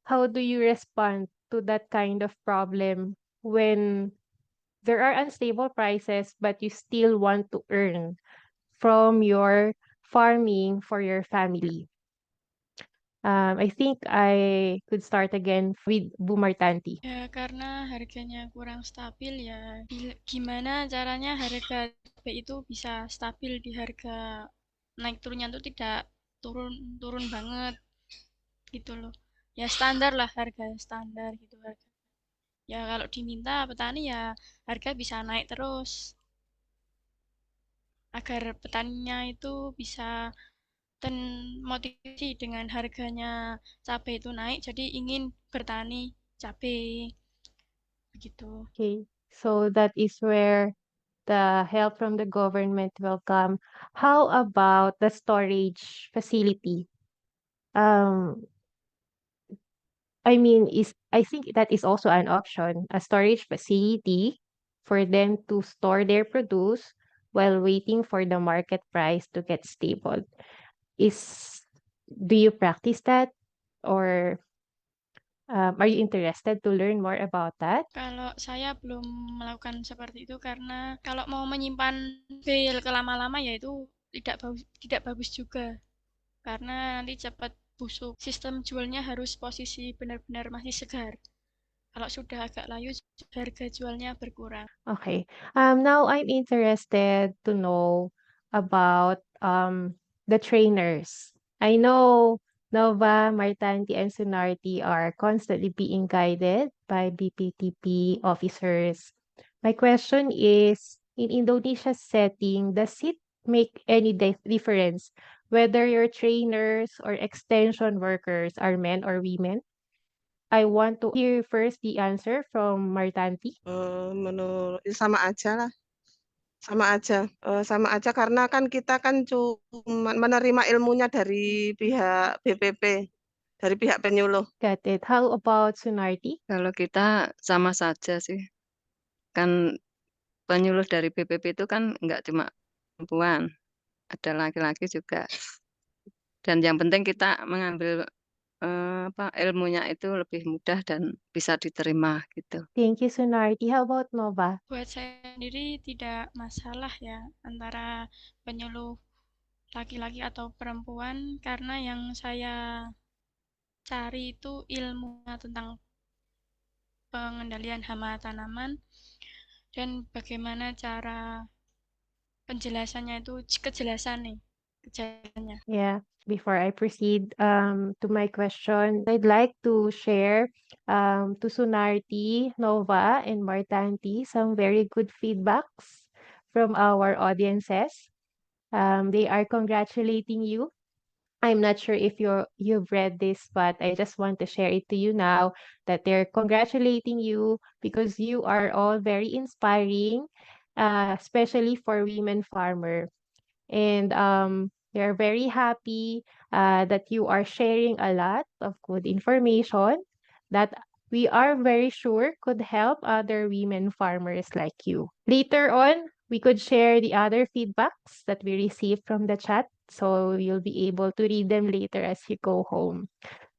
how do you respond to that kind of problem when there are unstable prices, but you still want to earn from your farming for your family? I think I could start again with Bu Martanti. Ya, karena harganya kurang stabil ya. Gimana caranya harga cabai itu bisa stabil di harga naik turunnya itu tidak turun banget gitu loh. Ya standar lah, harga standar gitu harga. Ya kalau diminta petani ya harga bisa naik terus agar petaninya itu bisa termotivasi dengan harganya cabai itu naik jadi ingin bertani cabai begitu. Okay, so that is where the help from the government will come. How about the storage facility? Um, I mean, I think that is also an option, a storage facility for them to store their produce while waiting for the market price to get stable. Do you practice that, or are you interested to learn more about that? Kalau saya belum melakukan seperti itu karena kalau mau menyimpan pil lama-lama ya itu tidak bagus juga karena nanti cepat busuk. Sistem jualnya harus posisi benar-benar masih segar. Kalau sudah agak layu, harga jualnya berkurang. Okay. Now I'm interested to know about the trainers. I know Nova, Martanti, and Sunarti are constantly being guided by BPTP officers. My question is, in Indonesia's setting, does it make any difference whether your trainers or extension workers are men or women? I want to hear first the answer from Martanti. Menurut sama aja lah, sama aja karena kan kita kan cuma menerima ilmunya dari pihak BPP, dari pihak penyuluh. Got it. How about Sunarti? Kalau kita sama saja sih. Kan penyuluh dari BPP itu kan nggak cuma perempuan, ada laki-laki juga. Dan yang penting kita mengambil ilmunya itu lebih mudah dan bisa diterima gitu. Thank you, Sunarti. How about Nova? Buat saya sendiri tidak masalah ya antara penyuluh laki-laki atau perempuan karena yang saya cari itu ilmunya tentang pengendalian hama tanaman dan bagaimana cara penjelasannya itu kejelasan nih kejelasannya. Yeah, before I proceed to my question, I'd like to share to Sunarti, Nova, and Martanti some very good feedbacks from our audiences. They are congratulating you. I'm not sure if you've read this, but I just want to share it to you now that they're congratulating you because you are all very inspiring, especially for women farmer. And they're very happy that you are sharing a lot of good information that we are very sure could help other women farmers like you. Later on, we could share the other feedbacks that we received from the chat, so you'll be able to read them later as you go home.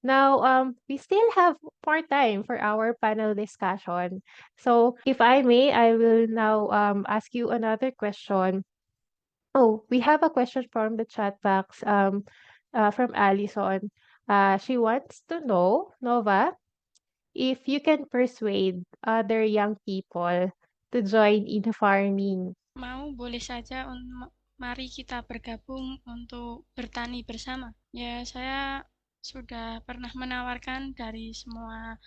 Now, we still have more time for our panel discussion. So, if I may, I will now ask you another question. Oh, we have a question from the chat box from Allison. She wants to know, Nova, if you can persuade other young people to join in farming. Mau boleh saja mari kita bergabung untuk bertani bersama. Ya, saya sudah pernah menawarkan dari semua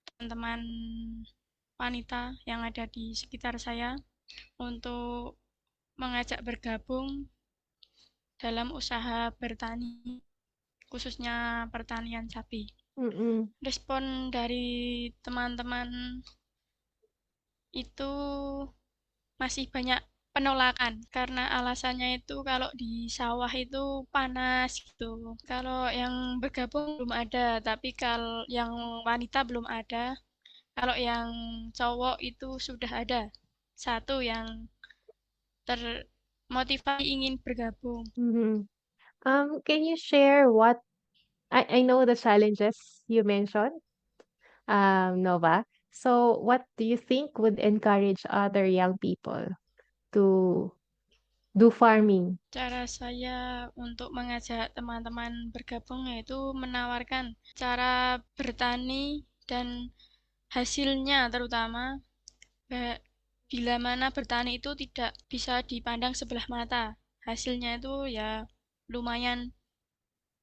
teman-teman wanita yang ada di sekitar saya untuk mengajak bergabung dalam usaha bertani, khususnya pertanian cabai. Respon dari teman-teman itu masih banyak penolakan karena alasannya itu kalau di sawah itu panas gitu. Kalau yang bergabung belum ada, tapi kalau yang wanita belum ada. Kalau yang cowok itu sudah ada. Satu yang termotivasi ingin bergabung. Can you share what I know the challenges you mentioned, Nova. So what do you think would encourage other young people to do farming? Cara saya untuk mengajak teman-teman bergabung yaitu menawarkan cara bertani dan hasilnya terutama bila mana bertani itu tidak bisa dipandang sebelah mata. Hasilnya itu ya lumayan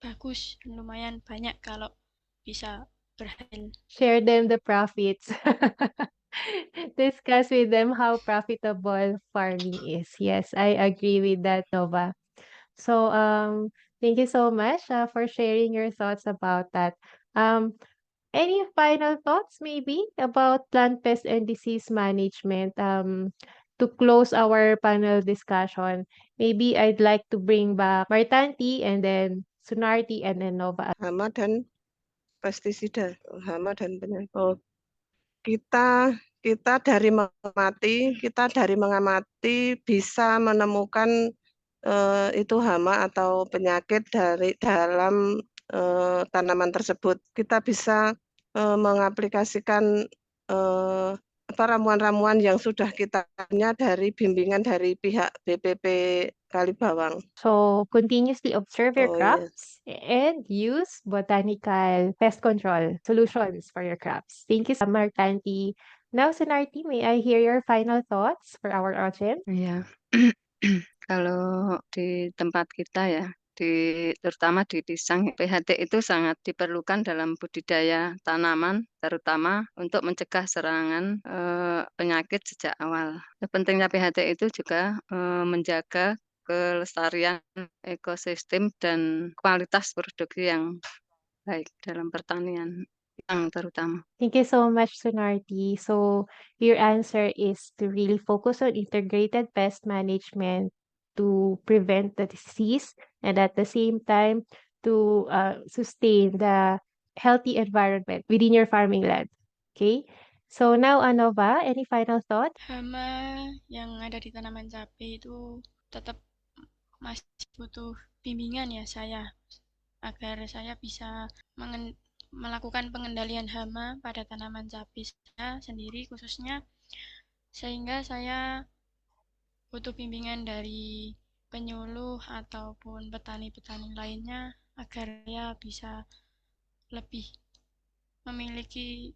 bagus, lumayan banyak kalau bisa berhasil. Share them the profits. Discuss with them how profitable farming is. Yes, I agree with that, Nova. So, thank you so much for sharing your thoughts about that. Um, any final thoughts maybe about plant pest and disease management? To close our panel discussion, maybe I'd like to bring back Martanti and then Sunarti and then Nova. Hama dan pestisida, hama dan penyakit. Oh, kita dari mengamati bisa menemukan itu hama atau penyakit dari dalam tanaman tersebut. Kita bisa mengaplikasikan ramuan-ramuan yang sudah kita punya dari bimbingan dari pihak BPP Kalibawang. So, continuously observe your Oh, crops and use botanical pest control solutions for your crops. Thank you so much, Martanti. Now, Sunarti, may I hear your final thoughts for our audience? Iya. Kalau di tempat kita ya, terutama di Pisang, PHT itu sangat diperlukan dalam budidaya tanaman, terutama untuk mencegah serangan penyakit sejak awal. Pentingnya PHT itu juga menjaga kelestarian ekosistem dan kualitas produksi yang baik dalam pertanian yang terutama. Thank you so much, Sunarti. So, your answer is to really focus on integrated pest management to prevent the disease and at the same time to sustain the healthy environment within your farming land. Okay? So now, Anova, any final thought? Hama yang ada di tanaman cabai itu tetap masih butuh bimbingan ya saya, agar saya bisa melakukan pengendalian hama pada tanaman cabai saya sendiri khususnya, sehingga saya butuh bimbingan dari penyuluh ataupun petani-petani lainnya agar saya bisa lebih memiliki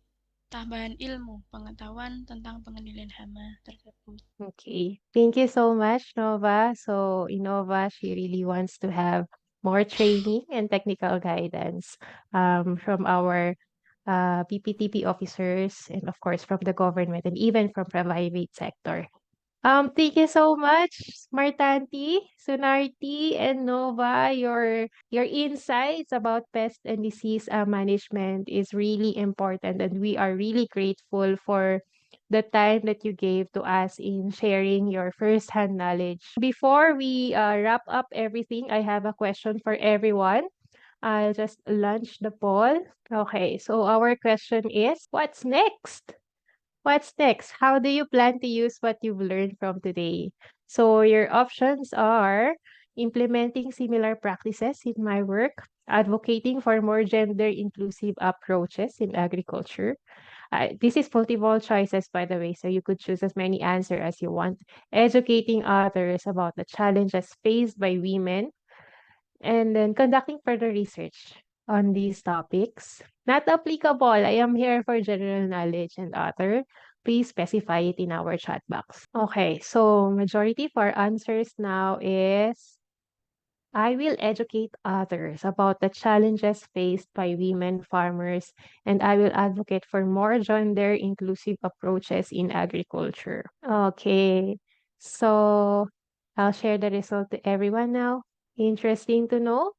tambahan ilmu pengetahuan tentang pengendalian hama tersebut. Okay. Thank you so much, Nova. So, Innova, she really wants to have more training and technical guidance from our PPTP officers and, of course, from the government and even from the private sector. Thank you so much, Martanti, Sunarti, and Nova. Your insights about pest and disease management is really important, and we are really grateful for the time that you gave to us in sharing your first-hand knowledge. Before we wrap up everything, I have a question for everyone. I'll just launch the poll. Okay, so our question is, what's next? What's next? How do you plan to use what you've learned from today? So your options are implementing similar practices in my work, advocating for more gender-inclusive approaches in agriculture. This is multiple choices, by the way, so you could choose as many answers as you want. Educating others about the challenges faced by women, and then conducting further research on these topics. Not applicable. I am here for general knowledge and other. Please specify it in our chat box. Okay, so majority of our answers now is I will educate others about the challenges faced by women farmers, and I will advocate for more gender-inclusive approaches in agriculture. Okay, so I'll share the result to everyone now. Interesting to know.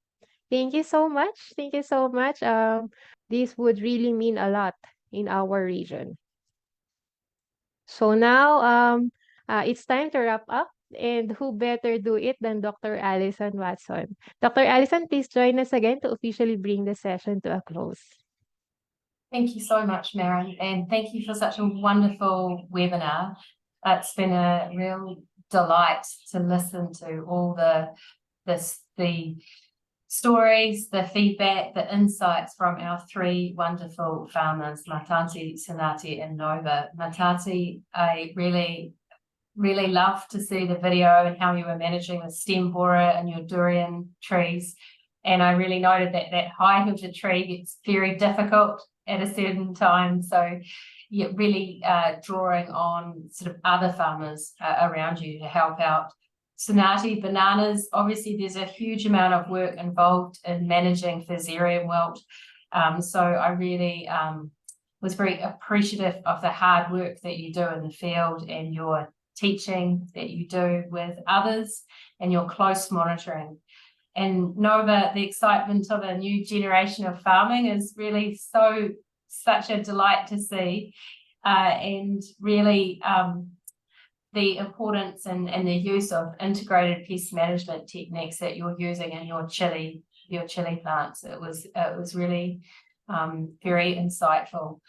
Thank you so much. Thank you so much. This would really mean a lot in our region. So now, it's time to wrap up. And who better do it than Dr. Allison Watson? Dr. Allison, please join us again to officially bring the session to a close. Thank you so much, Maren, and thank you for such a wonderful webinar. It's been a real delight to listen to all the stories, the feedback, the insights from our three wonderful farmers, Martanti, Sunarti, and Nova. Martanti, I really really loved to see the video and how you were managing the stem borer and your durian trees. And I really noted that that height of the tree gets very difficult at a certain time. So yeah, really drawing on sort of other farmers around you to help out. Sunarti bananas, obviously there's a huge amount of work involved in managing Fusarium wilt. So I really was very appreciative of the hard work that you do in the field and your teaching that you do with others and your close monitoring. And Nova, the excitement of a new generation of farming is really such a delight to see, and really the importance and the use of integrated pest management techniques that you're using in your chili plants. It was really very insightful.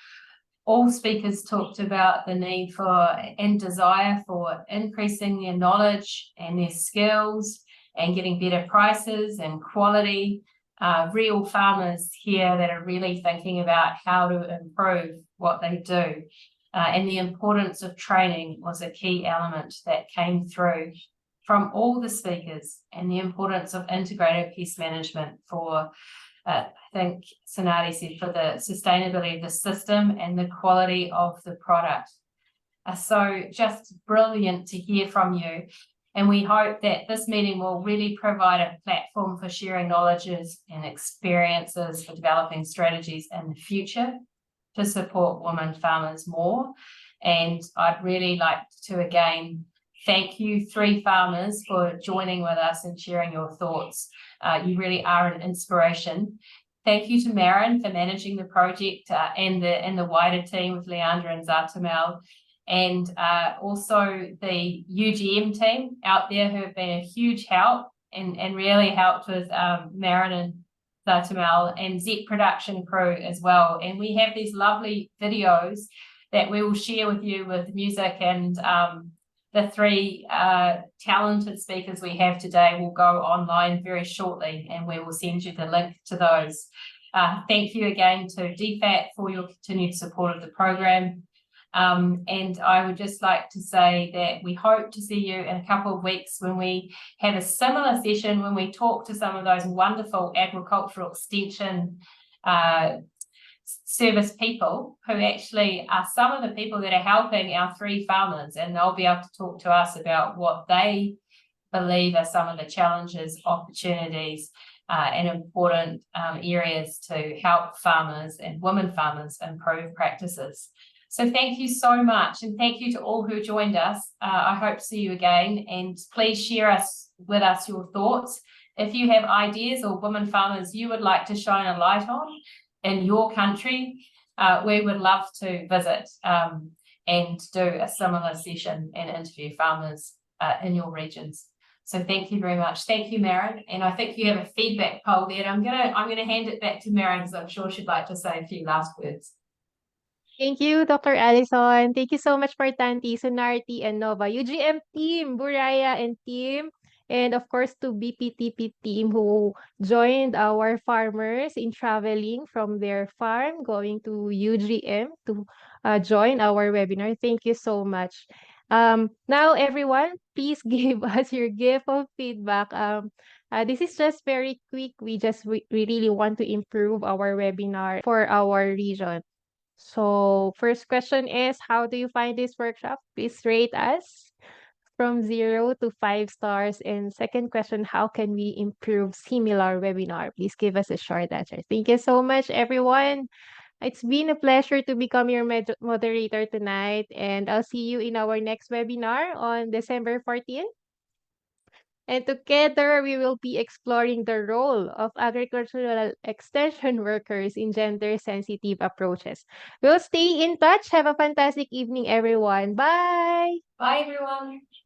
All speakers talked about the need for and desire for increasing their knowledge and their skills and getting better prices and quality. Real farmers here that are really thinking about how to improve what they do. And the importance of training was a key element that came through from all the speakers, and the importance of integrated pest management for I think Sunarti said, for the sustainability of the system and the quality of the product. So just brilliant to hear from you. And we hope that this meeting will really provide a platform for sharing knowledges and experiences for developing strategies in the future to support women farmers more. And I'd really like to again thank you 3 farmers for joining with us and sharing your thoughts. You really are an inspiration. Thank you to Maren for managing the project and the wider team with Leandra and Zatamel, and also the UGM team out there who have been a huge help and really helped with Maren and Zatamel, and Z production crew as well. And we have these lovely videos that we will share with you with music, and the 3 talented speakers we have today will go online very shortly, and we will send you the link to those. Thank you again to DFAT for your continued support of the program. And I would just like to say that we hope to see you in a couple of weeks when we have a similar session, when we talk to some of those wonderful agricultural extension service people who actually are some of the people that are helping our 3 farmers, and they'll be able to talk to us about what they believe are some of the challenges, opportunities, and important areas to help farmers and women farmers improve practices. So thank you so much, and thank you to all who joined us. I hope to see you again, and please share with us your thoughts. If you have ideas or women farmers you would like to shine a light on in your country, we would love to visit and do a similar session and interview farmers in your regions. So thank you very much. Thank you, Maren. And I think you have a feedback poll there. I'm gonna hand it back to Maren, because I'm sure she'd like to say a few last words. Thank you, Dr. Allison. Thank you so much, Martanti, Sunarti, and Nova. UGM team, Buraya and team. And of course, to BPTP team who joined our farmers in traveling from their farm, going to UGM to join our webinar. Thank you so much. Now, everyone, please give us your gift of feedback. This is just very quick. We really want to improve our webinar for our region. So first question is, how do you find this workshop? Please rate us from 0 to 5 stars. And second question, how can we improve similar webinar? Please give us a short answer. Thank you so much, everyone. It's been a pleasure to become your moderator tonight, and I'll see you in our next webinar on December 14th. And together, we will be exploring the role of agricultural extension workers in gender-sensitive approaches. We'll stay in touch. Have a fantastic evening, everyone. Bye! Bye, everyone.